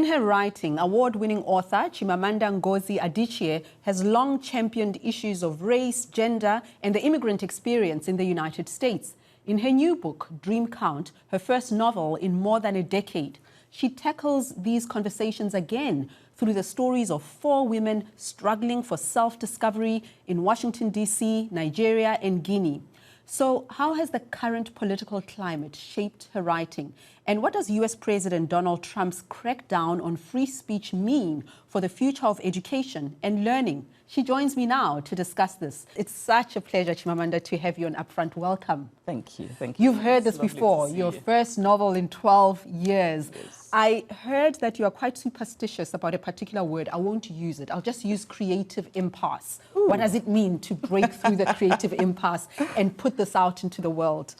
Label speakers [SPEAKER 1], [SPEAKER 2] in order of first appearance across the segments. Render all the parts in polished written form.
[SPEAKER 1] her writing, award-winning author Chimamanda Ngozi Adichie has long championed issues of race, gender, and the immigrant experience in the United States. In her new book, Dream Count, her first novel in more than a decade, she tackles these conversations again through the stories of 4 women struggling for self-discovery in Washington, D.C., Nigeria, and Guinea. So how has the current political climate shaped her writing? And what does US President Donald Trump's crackdown on free speech mean for the future of education and learning? She joins me now to discuss this. It's such a pleasure, Chimamanda, to have you on UpFront. Welcome.
[SPEAKER 2] Thank you. Thank you.
[SPEAKER 1] You've heard this before, your first novel in 12 years.
[SPEAKER 2] Yes.
[SPEAKER 1] I heard that you are quite superstitious about a particular word. I won't use it. I'll just use creative impasse. Ooh. What does it mean to break through the creative impasse and put this out into the world?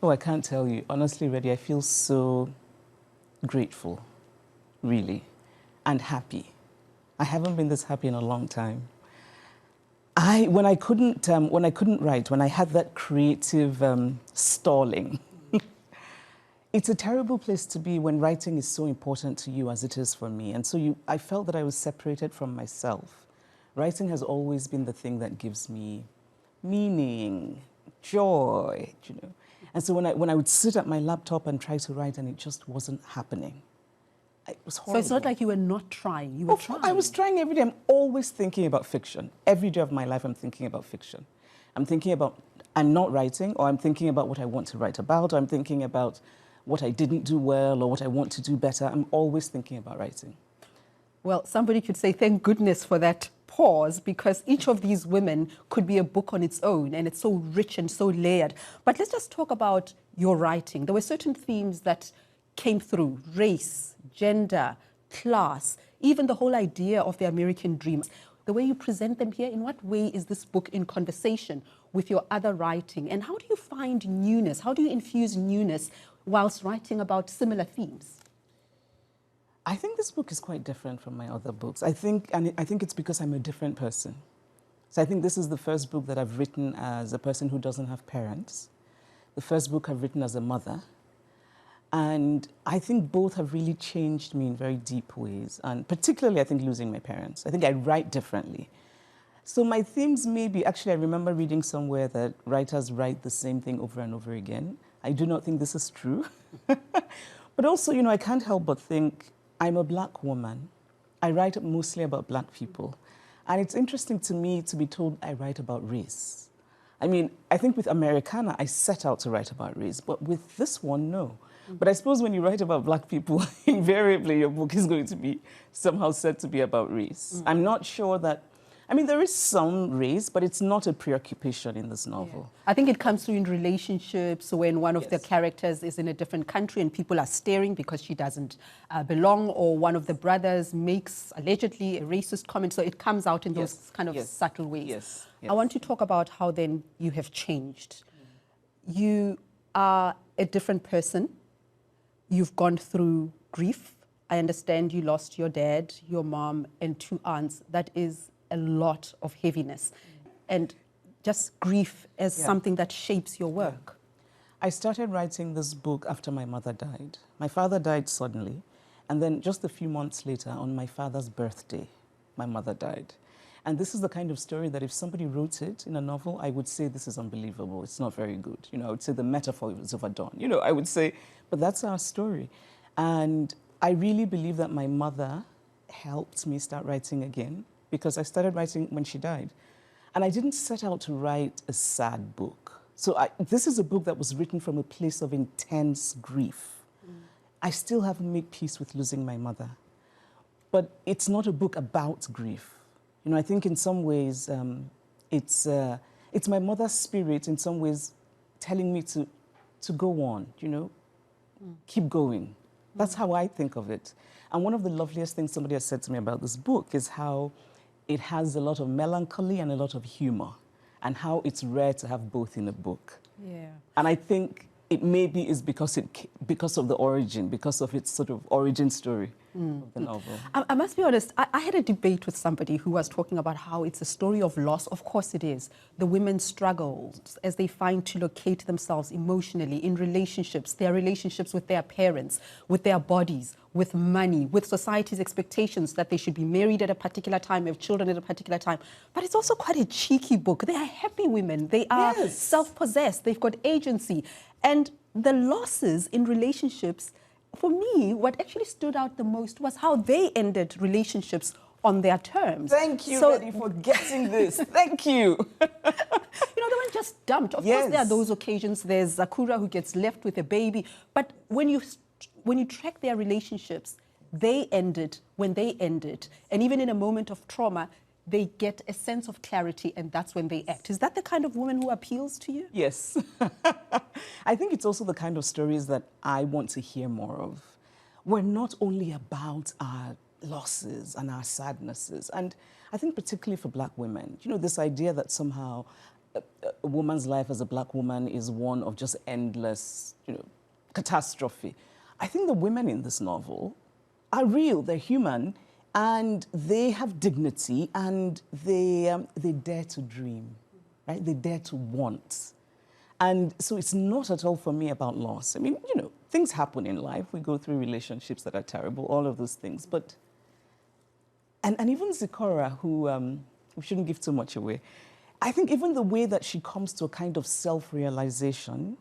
[SPEAKER 2] Oh, I can't tell you. Honestly, Redi, I feel so grateful, really, and happy. I haven't been this happy in a long time. When I couldn't write, when I had that creative stalling, it's a terrible place to be when writing is so important to you as it is for me. And so I felt that I was separated from myself. Writing has always been the thing that gives me meaning, joy, you know. And so when I would sit at my laptop and try to write and it just wasn't happening, it was horrible.
[SPEAKER 1] So it's not like you were not trying, you were trying.
[SPEAKER 2] I was trying every day. I'm always thinking about fiction. Every day of my life, I'm thinking about fiction. I'm thinking about, I'm not writing, or I'm thinking about what I want to write about, or I'm thinking about what I didn't do well, or what I want to do better. I'm always thinking about writing.
[SPEAKER 1] Well, somebody could say, thank goodness for that pause, because each of these women could be a book on its own, and it's so rich and so layered. But let's just talk about your writing. There were certain themes that came through: race, gender, class, even the whole idea of the American dream. The way you present them here, in what way is this book in conversation with your other writing? And how do you find newness? How do you infuse newness whilst writing about similar themes?
[SPEAKER 2] I think this book is quite different from my other books. I think it's because I'm a different person. So I think this is the first book that I've written as a person who doesn't have parents. The first book I've written as a mother. And I think both have really changed me in very deep ways. And particularly, I think, losing my parents. I think I write differently. So my themes maybe, actually, I remember reading somewhere that writers write the same thing over and over again. I do not think this is true. But also, you know, I can't help but think, I'm a Black woman. I write mostly about Black people. And it's interesting to me to be told I write about race. I mean, I think with Americana, I set out to write about race, but with this one, no. But I suppose when you write about Black people, invariably your book is going to be somehow said to be about race. I'm not sure that, I mean, there is some race, but it's not a preoccupation in this novel.
[SPEAKER 1] Yeah. I think it comes through in relationships when one of the characters is in a different country and people are staring because she doesn't belong, or one of the brothers makes allegedly a racist comment. So it comes out in those kind of subtle ways.
[SPEAKER 2] Yes.
[SPEAKER 1] I want to talk about how then you have changed. You are a different person. You've gone through grief. I understand you lost your dad, your mom, and 2 aunts. That is a lot of heaviness. And just grief as something that shapes your work.
[SPEAKER 2] I started writing this book after my mother died. My father died suddenly, and then just a few months later, on my father's birthday, my mother died. And this is the kind of story that if somebody wrote it in a novel, I would say this is unbelievable. It's not very good. You know, I would say the metaphor is overdone. You know, I would say, but that's our story. And I really believe that my mother helped me start writing again, because I started writing when she died. And I didn't set out to write a sad book. So this is a book that was written from a place of intense grief. I still haven't made peace with losing my mother. But it's not a book about grief. You know, I think in some ways, it's my mother's spirit in some ways telling me to go on, you know, keep going. That's how I think of it. And one of the loveliest things somebody has said to me about this book is how it has a lot of melancholy and a lot of humor, and how it's rare to have both in a book.
[SPEAKER 1] Yeah.
[SPEAKER 2] And I think it maybe is because of the origin, because of its sort of origin story. of the novel.
[SPEAKER 1] I must be honest, I had a debate with somebody who was talking about how it's a story of loss. Of course it is. The women struggle as they find to locate themselves emotionally in relationships, their relationships with their parents, with their bodies, with money, with society's expectations that they should be married at a particular time, have children at a particular time. But it's also quite a cheeky book. They are happy women. They are self-possessed. They've got agency. And the losses in relationships, for me, what actually stood out the most was how they ended relationships on their terms.
[SPEAKER 2] Thank you, Redi, for getting this. Thank you.
[SPEAKER 1] They weren't just dumped. Of course, there are those occasions. There's Zakura who gets left with a baby. But when you track their relationships, they ended when they ended. And even in a moment of trauma, they get a sense of clarity, and that's when they act. Is that the kind of woman who appeals to you?
[SPEAKER 2] Yes. I think it's also the kind of stories that I want to hear more of. We're not only about our losses and our sadnesses, and I think particularly for Black women, this idea that somehow a woman's life as a Black woman is one of just endless, catastrophe. I think the women in this novel are real, they're human, and they have dignity, and they dare to dream, right? They dare to want. And so it's not at all for me about loss. I mean, things happen in life. We go through relationships that are terrible, all of those things. But, and even Zikora, who we shouldn't give too much away, I think even the way that she comes to a kind of self-realization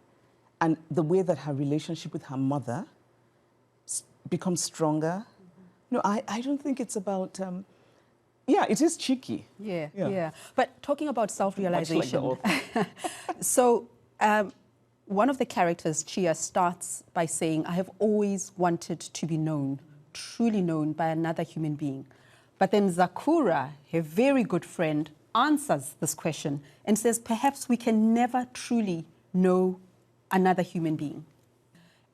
[SPEAKER 2] and the way that her relationship with her mother becomes stronger, I don't think it's about, it is cheeky.
[SPEAKER 1] Yeah. But talking about self-realization, so one of the characters, Chia, starts by saying, I have always wanted to be known, truly known by another human being. But then Zakura, her very good friend, answers this question and says, perhaps we can never truly know another human being.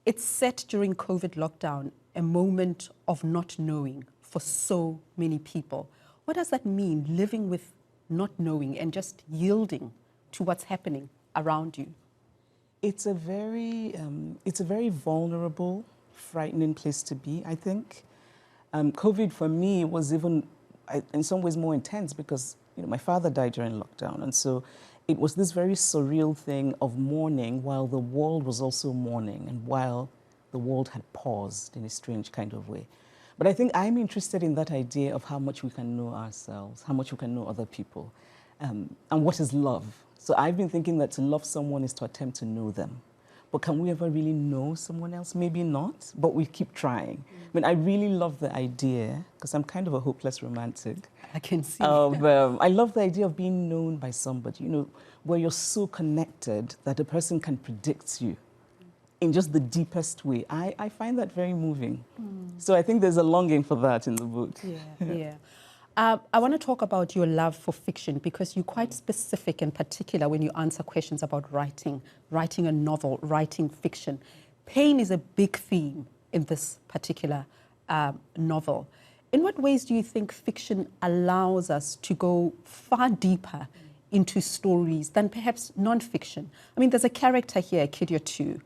[SPEAKER 1] It's set during COVID lockdown, a moment of not knowing for so many people. What does that mean, living with not knowing and just yielding to what's happening around you?
[SPEAKER 2] It's a very vulnerable, frightening place to be, I think. COVID for me was even, in some ways, more intense because my father died during lockdown, and so it was this very surreal thing of mourning while the world was also mourning and while the world had paused in a strange kind of way. But I think I'm interested in that idea of how much we can know ourselves, how much we can know other people, and what is love. So I've been thinking that to love someone is to attempt to know them. But can we ever really know someone else? Maybe not, but we keep trying. I mean, I really love the idea, because I'm kind of a hopeless romantic.
[SPEAKER 1] I can see.
[SPEAKER 2] I love the idea of being known by somebody, where you're so connected that a person can predict you in just the deepest way. I find that very moving. So I think there's a longing for that in the book.
[SPEAKER 1] Yeah. I want to talk about your love for fiction, because you're quite specific and particular when you answer questions about writing a novel, writing fiction. Pain is a big theme in this particular novel. In what ways do you think fiction allows us to go far deeper into stories than perhaps non-fiction? I mean, there's a character here, Kidia,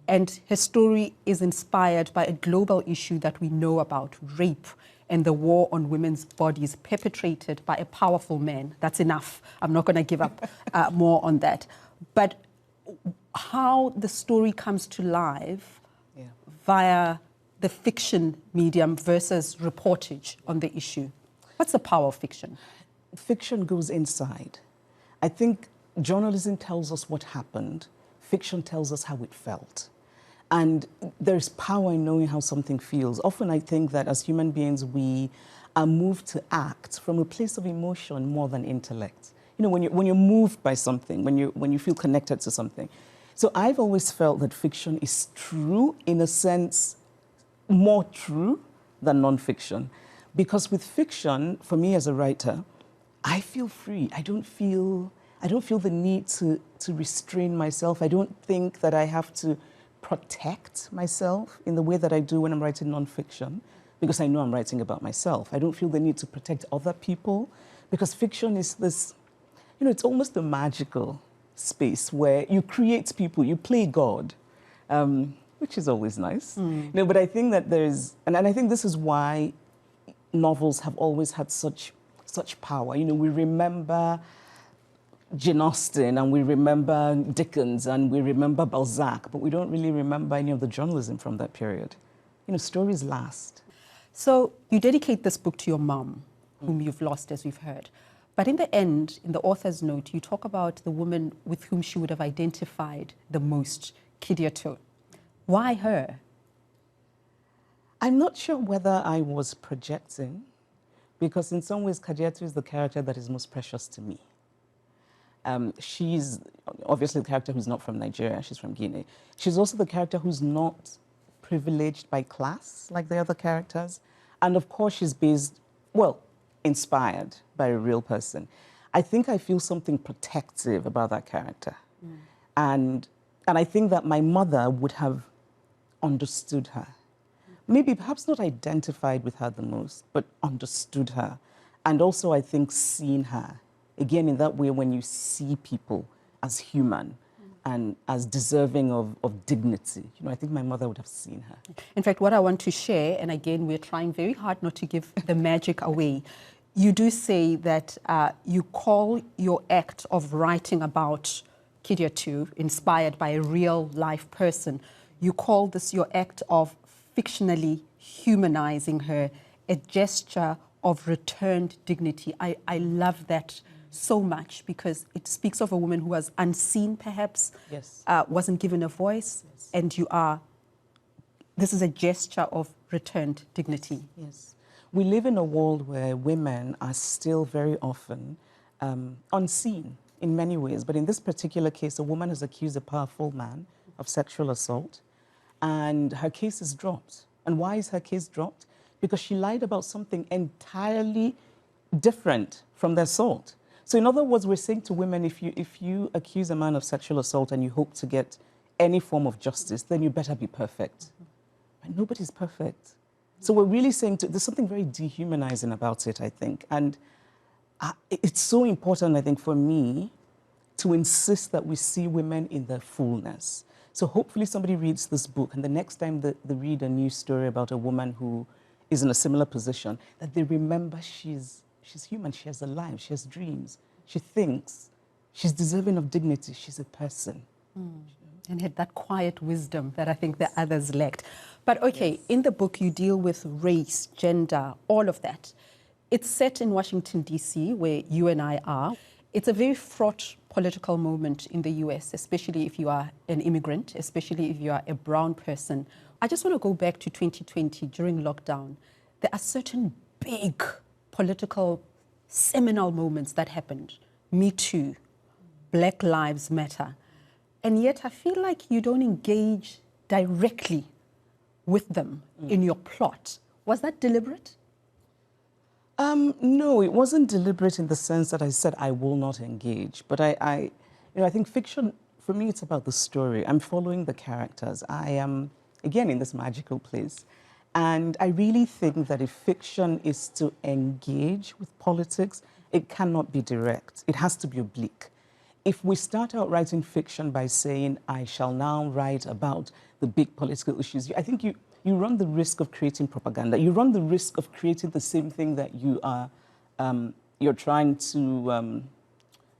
[SPEAKER 1] and her story is inspired by a global issue that we know about, rape and the war on women's bodies perpetrated by a powerful man. That's enough. I'm not going to give up more on that. But how the story comes to life via the fiction medium versus reportage on the issue. What's the power of fiction?
[SPEAKER 2] Fiction goes inside. I think journalism tells us what happened. Fiction tells us how it felt. And there's power in knowing how something feels. Often I think that as human beings, we are moved to act from a place of emotion more than intellect. When you're moved by something, when you feel connected to something. So I've always felt that fiction is true, in a sense, more true than nonfiction. Because with fiction, for me as a writer, I feel free. I don't feel the need to restrain myself. I don't think that I have to protect myself in the way that I do when I'm writing nonfiction, because I know I'm writing about myself. I don't feel the need to protect other people, because fiction is this, it's almost a magical space where you create people, you play God. which is always nice. No, but I think that there's, and I think this is why novels have always had such power. You know, we remember Jane Austen and we remember Dickens and we remember Balzac, but we don't really remember any of the journalism from that period. You know, stories last.
[SPEAKER 1] So you dedicate this book to your mom, whom you've lost, as we've heard. But in the end, in the author's note, you talk about the woman with whom she would have identified the most, Kadiatou. Why her?
[SPEAKER 2] I'm not sure whether I was projecting, because in some ways, Kadiatou is the character that is most precious to me. She's obviously the character who's not from Nigeria, she's from Guinea. She's also the character who's not privileged by class, like the other characters. And of course, she's based, well, inspired by a real person. I think I feel something protective about that character. And I think that my mother would have understood her. Maybe perhaps not identified with her the most, but understood her. And also, I think, seen her. Again, in that way, when you see people as human and as deserving of dignity, you know, I think my mother would have seen her.
[SPEAKER 1] In fact, what I want to share, and again, we're trying very hard not to give the magic away, you do say that you call your act of writing about Kadiatou, inspired by a real-life person, you call this your act of fictionally humanizing her, a gesture of returned dignity. I love that so much, because it speaks of a woman who was unseen, perhaps,
[SPEAKER 2] yes.
[SPEAKER 1] Wasn't given a voice, yes. And this is a gesture of returned dignity.
[SPEAKER 2] Yes. We live in a world where women are still very often unseen in many ways, but in this particular case, a woman has accused a powerful man of sexual assault, and her case is dropped. And why is her case dropped? Because she lied about something entirely different from the assault. So in other words, we're saying to women, if you accuse a man of sexual assault and you hope to get any form of justice, then you better be perfect. And nobody's perfect. So we're really saying there's something very dehumanizing about it, I think. And it's so important, I think, for me to insist that we see women in their fullness. So hopefully somebody reads this book, and the next time they read a new story about a woman who is in a similar position, that they remember she's human, she has a life, she has dreams, she thinks, she's deserving of dignity, she's a person.
[SPEAKER 1] And had that quiet wisdom that I think the others lacked. But okay, yes. In the book you deal with race, gender, all of that. It's set in Washington, D.C., where you and I are. It's a very fraught political moment in the US, especially if you are an immigrant, especially if you are a brown person. I just want to go back to 2020 during lockdown. There are certain big political seminal moments that happened. Me Too, Black Lives Matter. And yet I feel like you don't engage directly with them in your plot. Was that deliberate?
[SPEAKER 2] No, it wasn't deliberate in the sense that I said I will not engage. But I think fiction, for me, it's about the story. I'm following the characters. I am, again, in this magical place. And I really think that if fiction is to engage with politics, it cannot be direct. It has to be oblique. If we start out writing fiction by saying, I shall now write about the big political issues, I think you run the risk of creating propaganda. You run the risk of creating the same thing that you're trying to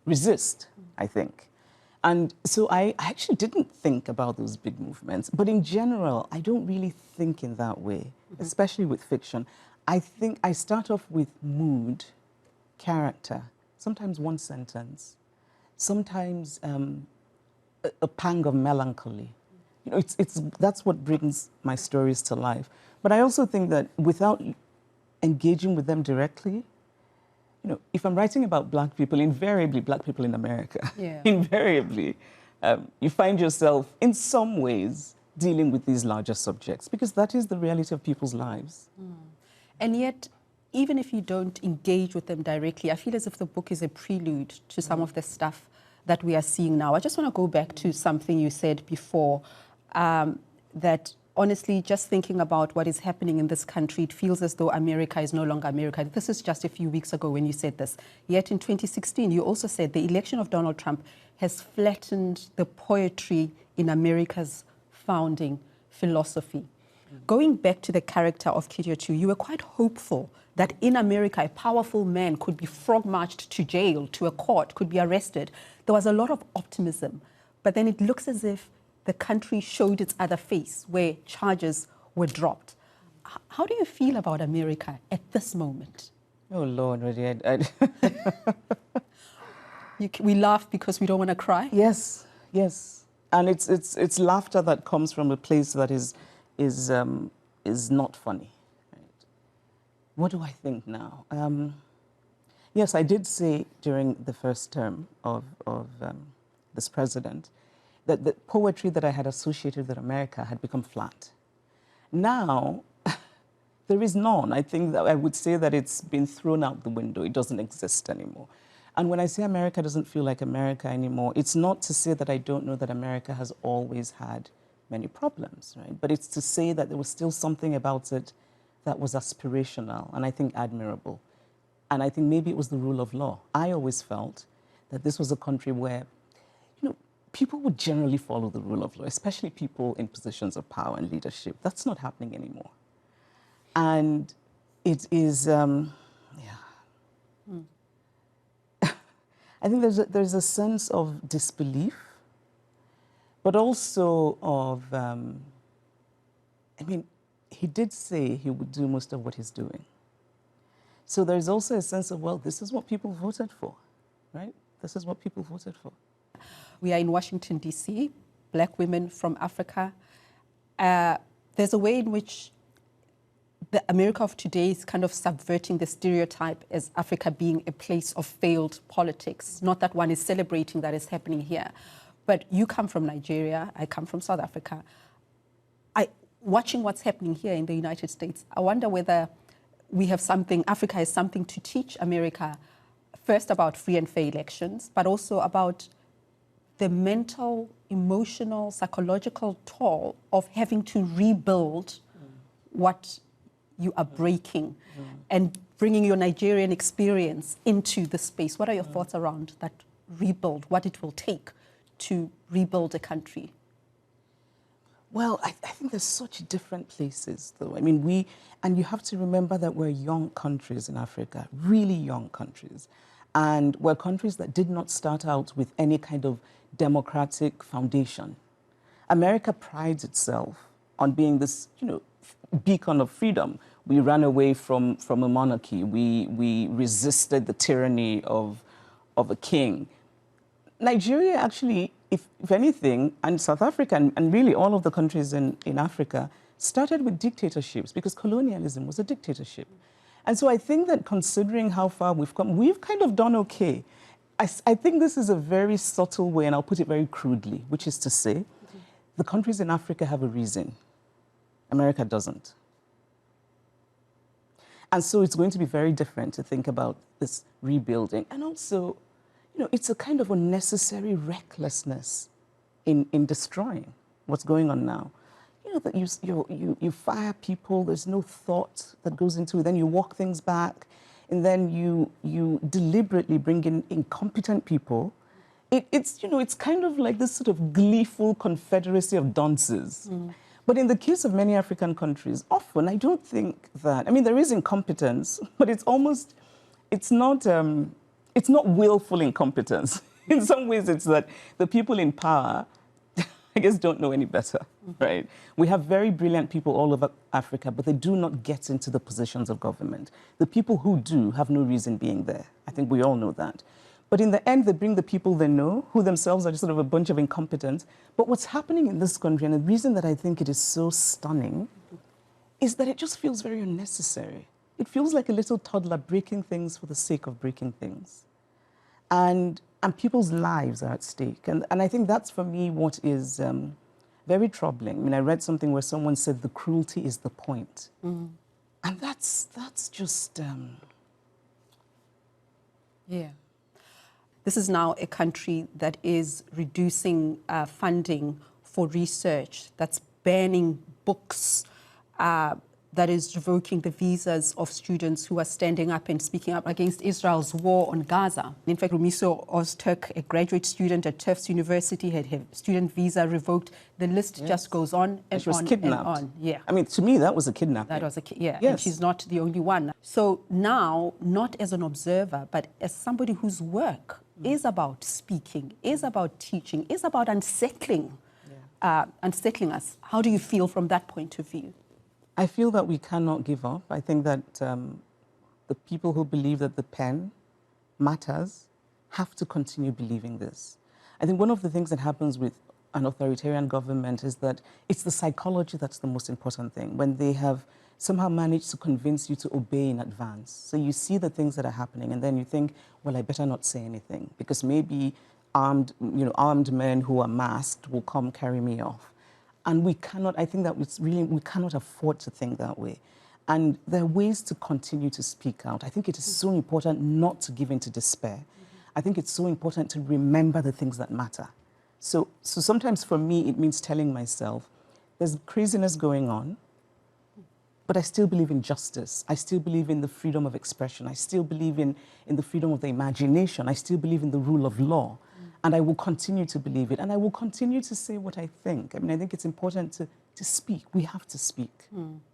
[SPEAKER 2] resist, I think. And so I actually didn't think about those big movements. But in general, I don't really think in that way, especially with fiction. I think I start off with mood, character, sometimes one sentence, sometimes a pang of melancholy. You know, that's what brings my stories to life. But I also think that without engaging with them directly, you know, if I'm writing about Black people, invariably Black people in America, invariably, you find yourself in some ways dealing with these larger subjects, because that is the reality of people's lives.
[SPEAKER 1] And yet, even if you don't engage with them directly, I feel as if the book is a prelude to some of the stuff that we are seeing now. I just want to go back to something you said before, that honestly, just thinking about what is happening in this country, it feels as though America is no longer America. This is just a few weeks ago when you said this. Yet in 2016, you also said the election of Donald Trump has flattened the poetry in America's founding philosophy. Going back to the character of Kidiotu, you were quite hopeful that in America, a powerful man could be frog-marched to jail, to a court, could be arrested. There was a lot of optimism. But then it looks as if the country showed its other face, where charges were dropped. How do you feel about America at this moment?
[SPEAKER 2] Oh, Lord, Redi,
[SPEAKER 1] We laugh because we don't want to cry?
[SPEAKER 2] Yes, yes. And it's laughter that comes from a place that is not funny. Right? What do I think now? Yes, I did say during the first term of this president that the poetry that I had associated with America had become flat. Now, there is none. I think that I would say that it's been thrown out the window. It doesn't exist anymore. And when I say America doesn't feel like America anymore, it's not to say that I don't know that America has always had many problems, right? But it's to say that there was still something about it that was aspirational and I think admirable. And I think maybe it was the rule of law. I always felt that this was a country where, you know, people would generally follow the rule of law, especially people in positions of power and leadership. That's not happening anymore. And it is, I think there's a sense of disbelief, but also of, I mean, he did say he would do most of what he's doing. So there's also a sense of, well, this is what people voted for, right? This is what people voted for.
[SPEAKER 1] We are in Washington, D.C., Black women from Africa. There's a way in which the America of today is kind of subverting the stereotype as Africa being a place of failed politics. Not that one is celebrating that is happening here. But you come from Nigeria, I come from South Africa. Watching what's happening here in the United States, I wonder whether we have something, Africa has something to teach America, first about free and fair elections, but also about the mental, emotional, psychological toll of having to rebuild what you are breaking and bringing your Nigerian experience into the space. What are your thoughts around that rebuild, what it will take to rebuild a country?
[SPEAKER 2] Well, I think there's such different places, though. I mean, and you have to remember that we're young countries in Africa, really young countries. And we're countries that did not start out with any kind of democratic foundation. America prides itself on being this, you know, beacon of freedom. We ran away from a monarchy. We resisted the tyranny of a king. Nigeria actually, if anything, and South Africa, and really all of the countries in Africa, started with dictatorships because colonialism was a dictatorship. And so I think that considering how far we've come, we've kind of done okay. I think this is a very subtle way, and I'll put it very crudely, which is to say, the countries in Africa have a reason. America doesn't. And so it's going to be very different to think about this rebuilding. And also, you know, it's a kind of unnecessary recklessness in destroying what's going on now. You know, that you fire people, there's no thought that goes into it, then you walk things back, and then you deliberately bring in incompetent people. It's, you know, it's kind of like this sort of gleeful confederacy of dunces. But in the case of many African countries, often I don't think that, I mean, there is incompetence, but it's almost, it's not willful incompetence. In some ways, it's that the people in power, I guess, don't know any better, right? We have very brilliant people all over Africa, but they do not get into the positions of government. The people who do have no reason being there. I think we all know that. But in the end, they bring the people they know, who themselves are just sort of a bunch of incompetents. But what's happening in this country, and the reason that I think it is so stunning, is that it just feels very unnecessary. It feels like a little toddler breaking things for the sake of breaking things. And people's lives are at stake. And I think that's, for me, what is very troubling. I mean, I read something where someone said the cruelty is the point. And that's just...
[SPEAKER 1] Yeah. This is now a country that is reducing funding for research, that's banning books, that is revoking the visas of students who are standing up and speaking up against Israel's war on Gaza. In fact, Rumiso Ozturk, a graduate student at Tufts University, had her student visa revoked. The list just goes on and
[SPEAKER 2] she was
[SPEAKER 1] on
[SPEAKER 2] kidnapped.
[SPEAKER 1] and on. Yeah.
[SPEAKER 2] I mean, to me, that was a kidnapping.
[SPEAKER 1] That was yeah.
[SPEAKER 2] Yes.
[SPEAKER 1] And she's not the only one. So now, not as an observer, but as somebody whose work is about speaking, is about teaching, is about unsettling, unsettling us. How do you feel from that point of view?
[SPEAKER 2] I feel that we cannot give up. I think that the people who believe that the pen matters have to continue believing this. I think one of the things that happens with an authoritarian government is that it's the psychology that's the most important thing, when they have somehow managed to convince you to obey in advance. So you see the things that are happening and then you think, well, I better not say anything because maybe armed men who are masked will come carry me off. And we cannot, I think that it's really, we cannot afford to think that way. And there are ways to continue to speak out. I think it is so important not to give in to despair. I think it's so important to remember the things that matter. So sometimes for me, it means telling myself, there's craziness going on, but I still believe in justice. I still believe in the freedom of expression. I still believe in the freedom of the imagination. I still believe in the rule of law. And I will continue to believe it. And I will continue to say what I think. I mean, I think it's important to speak. We have to speak.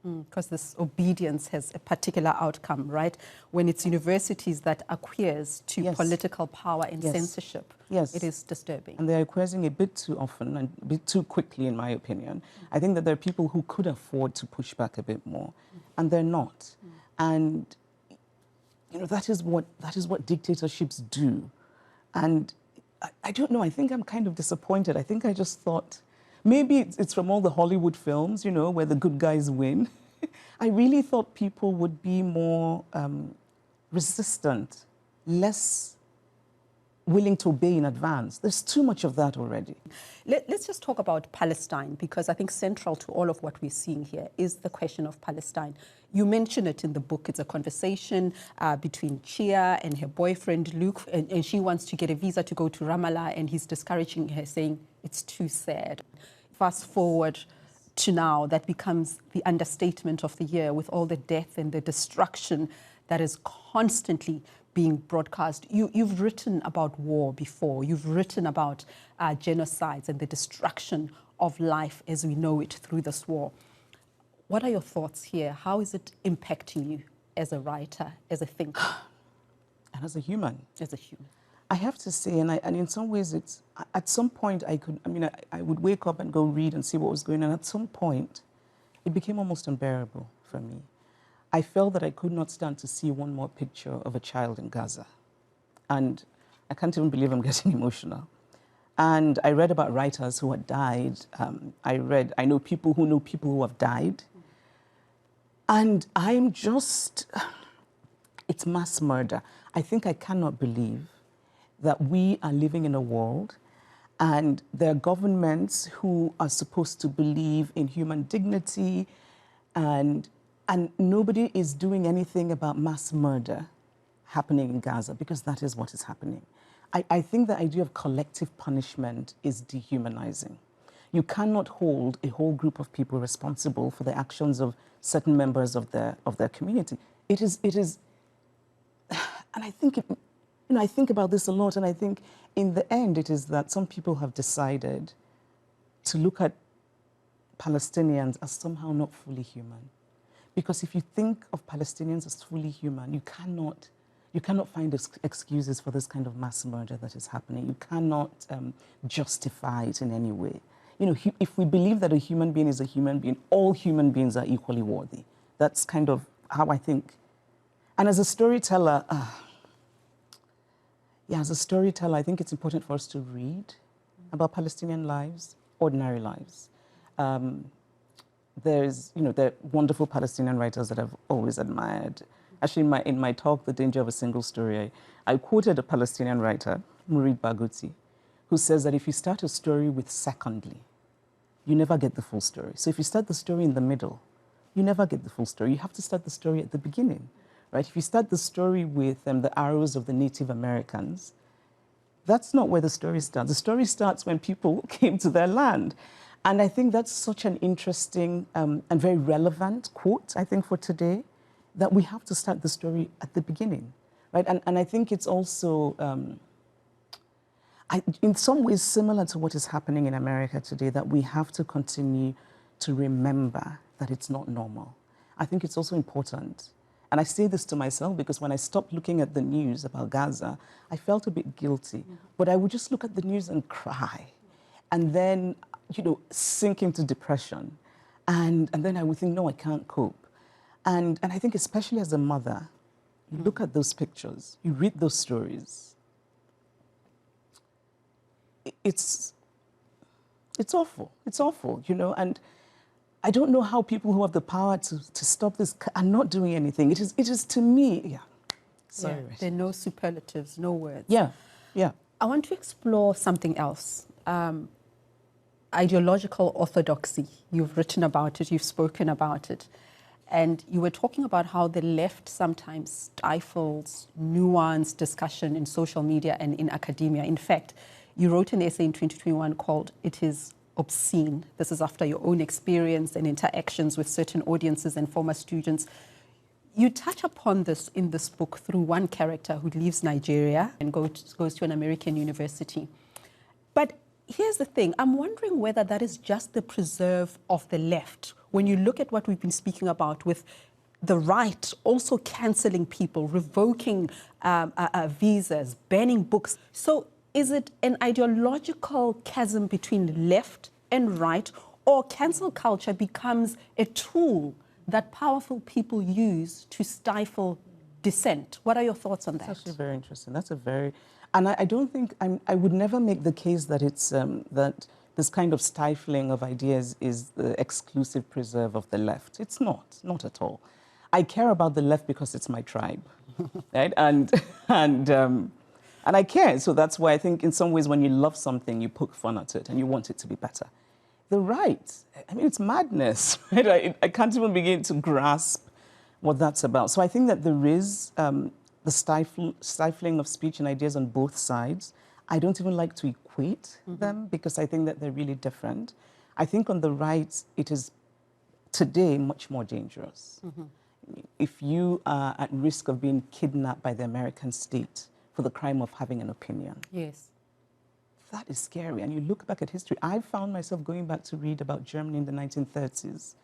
[SPEAKER 1] Because this obedience has a particular outcome, right? When it's universities that acquiesce to political power and censorship, it is disturbing.
[SPEAKER 2] And they're acquiescing a bit too often and a bit too quickly, in my opinion. I think that there are people who could afford to push back a bit more, and they're not. And that is what dictatorships do. And I don't know, I think I'm kind of disappointed. I think I just thought, maybe it's from all the Hollywood films, where the good guys win. I really thought people would be more resistant, less willing to obey in advance. There's too much of that already.
[SPEAKER 1] Let's just talk about Palestine, because I think central to all of what we're seeing here is the question of Palestine. You mention it in the book. It's a conversation between Chia and her boyfriend, Luke, and she wants to get a visa to go to Ramallah, and he's discouraging her, saying, it's too sad. Fast forward to now, that becomes the understatement of the year with all the death and the destruction that is constantly being broadcast. You've written about war before. You've written about genocides and the destruction of life as we know it through this war. What are your thoughts here? How is it impacting you as a writer, as a thinker?
[SPEAKER 2] And as a human.
[SPEAKER 1] As a human.
[SPEAKER 2] I have to say, and in some ways, it's at some point I would wake up and go read and see what was going on. At some point, it became almost unbearable for me. I felt that I could not stand to see one more picture of a child in Gaza. And I can't even believe I'm getting emotional. And I read about writers who had died. I know people who have died. And I'm just, it's mass murder. I think I cannot believe that we are living in a world and there are governments who are supposed to believe in human dignity and nobody is doing anything about mass murder happening in Gaza, because that is what is happening. I think the idea of collective punishment is dehumanizing. You cannot hold a whole group of people responsible for the actions of certain members of their community. It is, and I think, I think about this a lot, and I think in the end it is that some people have decided to look at Palestinians as somehow not fully human. Because if you think of Palestinians as fully human, you cannot find excuses for this kind of mass murder that is happening. You cannot justify it in any way. If we believe that a human being is a human being, all human beings are equally worthy. That's kind of how I think. And as a storyteller, I think it's important for us to read about Palestinian lives, ordinary lives. There are wonderful Palestinian writers that I've always admired. Actually, in my talk, The Danger of a Single Story, I quoted a Palestinian writer, Mourid Barghouti, who says that if you start a story with secondly, you never get the full story. So if you start the story in the middle, you never get the full story. You have to start the story at the beginning, right? If you start the story with the arrows of the Native Americans, that's not where the story starts. The story starts when people came to their land. And I think that's such an interesting and very relevant quote, I think, for today, that we have to start the story at the beginning, right? And I think it's also, in some ways, similar to what is happening in America today, that we have to continue to remember that it's not normal. I think it's also important. And I say this to myself because when I stopped looking at the news about Gaza, I felt a bit guilty. But I would just look at the news and cry. And then, you know, sink into depression. And then I would think, no, I can't cope. And I think especially as a mother, you look at those pictures, you read those stories. It's awful. It's awful, you know, and I don't know how people who have the power to stop this are not doing anything. It is to me, yeah. Sorry.
[SPEAKER 1] Yeah, there are no superlatives, no words.
[SPEAKER 2] Yeah, yeah.
[SPEAKER 1] I want to explore something else. Ideological orthodoxy. You've written about it, you've spoken about it. And you were talking about how the left sometimes stifles nuanced discussion in social media and in academia. In fact, you wrote an essay in 2021 called "It is Obscene." This is after your own experience and interactions with certain audiences and former students. You touch upon this in this book through one character who leaves Nigeria and goes to an American university. But here's the thing, I'm wondering whether that is just the preserve of the left. When you look at what we've been speaking about with the right also cancelling people, revoking visas, banning books. So is it an ideological chasm between left and right, or cancel culture becomes a tool that powerful people use to stifle dissent? What are your thoughts on that?
[SPEAKER 2] That's actually very interesting. That's a very... And I don't think... I would never make the case that it's... that this kind of stifling of ideas is the exclusive preserve of the left. It's not at all. I care about the left because it's my tribe, right? And I care. So that's why I think in some ways when you love something, you poke fun at it and you want it to be better. The right, I mean, it's madness, right? I can't even begin to grasp what that's about. So I think that there is the stifling of speech and ideas on both sides. I don't even like to equate them because I think that they're really different. I think on the right, it is today much more dangerous. If you are at risk of being kidnapped by the American state for the crime of having an opinion.
[SPEAKER 1] Yes.
[SPEAKER 2] That is scary. And you look back at history. I found myself going back to read about Germany in the 1930s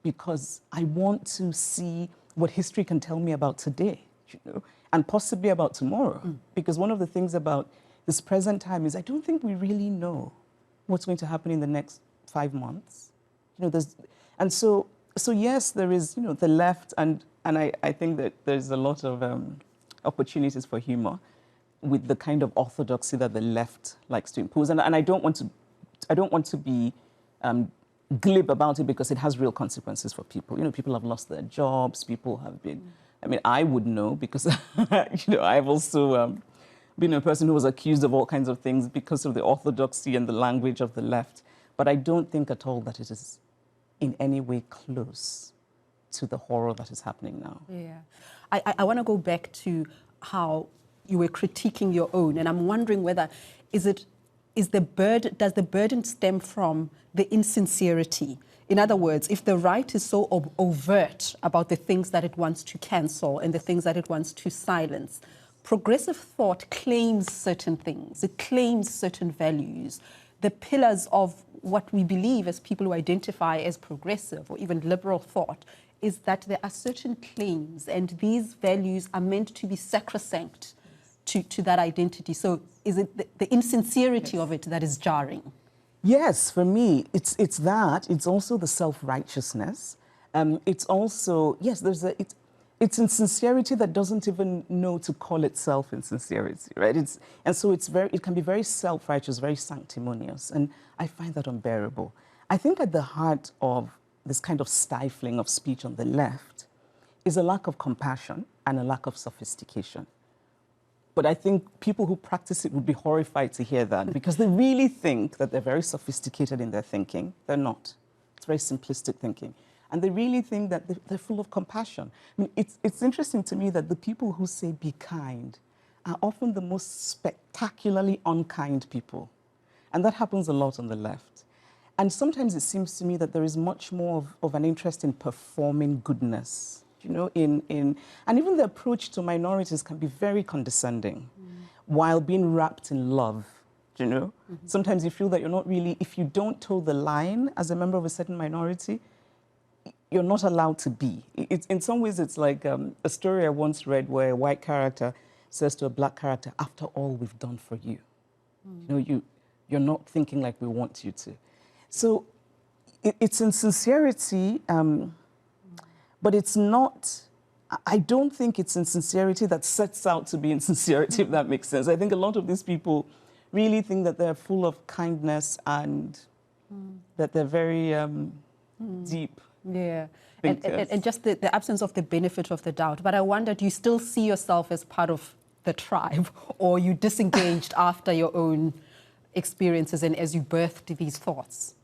[SPEAKER 2] because I want to see what history can tell me about today, you know, and possibly about tomorrow. Because one of the things about this present time is I don't think we really know what's going to happen in the next 5 months. You know, and so yes, there is, you know, the left, and I think that there's a lot of opportunities for humor with the kind of orthodoxy that the left likes to impose. And I don't want to be glib about it because it has real consequences for people. You know, people have lost their jobs, people have been, I mean, I would know because, you know, I've also been a person who was accused of all kinds of things because of the orthodoxy and the language of the left. But I don't think at all that it is in any way close to the horror that is happening now.
[SPEAKER 1] Yeah. I want to go back to how you were critiquing your own, and I'm wondering whether does the burden stem from the insincerity? In other words, if the right is so overt about the things that it wants to cancel and the things that it wants to silence, progressive thought claims certain things, it claims certain values. The pillars of what we believe as people who identify as progressive or even liberal thought is that there are certain claims and these values are meant to be sacrosanct to that identity. So is it the insincerity of it that is jarring?
[SPEAKER 2] Yes, for me, it's that. It's also the self-righteousness. It's also, yes, it's insincerity that doesn't even know to call itself insincerity, right? It can be very self-righteous, very sanctimonious, and I find that unbearable. I think at the heart of this kind of stifling of speech on the left is a lack of compassion and a lack of sophistication. But I think people who practice it would be horrified to hear that because they really think that they're very sophisticated in their thinking. They're not. It's very simplistic thinking. And they really think that they're full of compassion. I mean, it's interesting to me that the people who say be kind are often the most spectacularly unkind people. And that happens a lot on the left. And sometimes it seems to me that there is much more of an interest in performing goodness, you know, and even the approach to minorities can be very condescending while being wrapped in love, you know. Sometimes you feel that you're not really, if you don't toe the line as a member of a certain minority, you're not allowed to be. In some ways, it's like a story I once read where a white character says to a black character, after all we've done for you, you know, you're not thinking like we want you to. So it's in sincerity, but it's not, I don't think it's insincerity that sets out to be insincerity, if that makes sense. I think a lot of these people really think that they're full of kindness and that they're very deep.
[SPEAKER 1] Yeah, and just the absence of the benefit of the doubt. But I wonder, do you still see yourself as part of the tribe, or you disengaged after your own experiences and as you birthed these thoughts?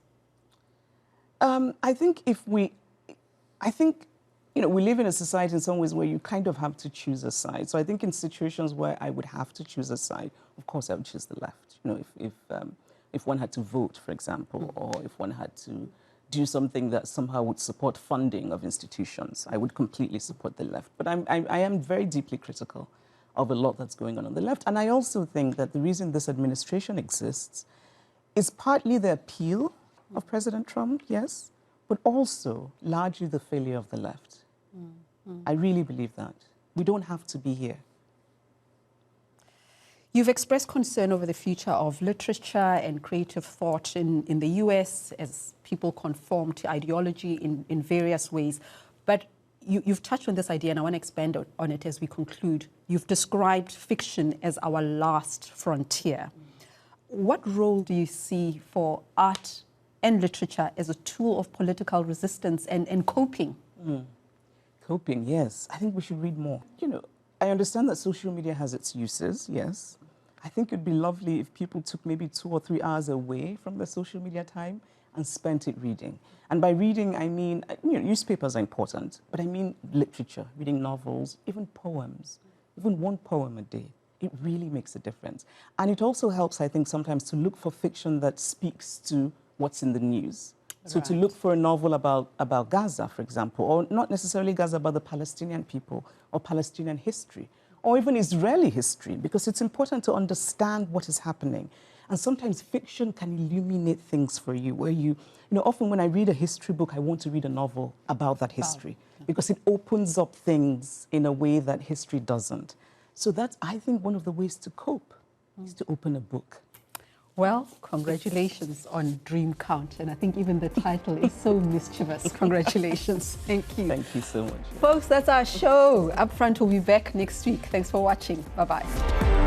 [SPEAKER 1] I think you know, we live in a society in some ways where you kind of have to choose a side. So I think in situations where I would have to choose a side, of course I would choose the left. You know, if one had to vote, for example, or if one had to do something that somehow would support funding of institutions, I would completely support the left. But I am very deeply critical of a lot that's going on the left. And I also think that the reason this administration exists is partly the appeal of President Trump, yes, but also largely the failure of the left. I really believe that. We don't have to be here. You've expressed concern over the future of literature and creative thought in the US as people conform to ideology in various ways. But you've touched on this idea, and I want to expand on it as we conclude. You've described fiction as our last frontier. What role do you see for art and literature as a tool of political resistance and coping?
[SPEAKER 2] Coping, yes. I think we should read more. You know, I understand that social media has its uses, yes. I think it'd be lovely if people took maybe 2 or 3 hours away from their social media time and spent it reading. And by reading, I mean, you know, newspapers are important, but I mean literature, reading novels, even poems, even one poem a day. It really makes a difference. And it also helps, I think, sometimes to look for fiction that speaks to what's in the news. So to look for a novel about Gaza, for example, or not necessarily Gaza, but the Palestinian people or Palestinian history, or even Israeli history, because it's important to understand what is happening. And sometimes fiction can illuminate things for you, where you know, often when I read a history book, I want to read a novel about that history, because it opens up things in a way that history doesn't. So that's, I think, one of the ways to cope, is to open a book.
[SPEAKER 1] Well, congratulations on Dream Count. And I think even the title is so mischievous. Congratulations. Thank you.
[SPEAKER 2] Thank you so much.
[SPEAKER 1] Folks, that's our show. UpFront will be back next week. Thanks for watching. Bye-bye.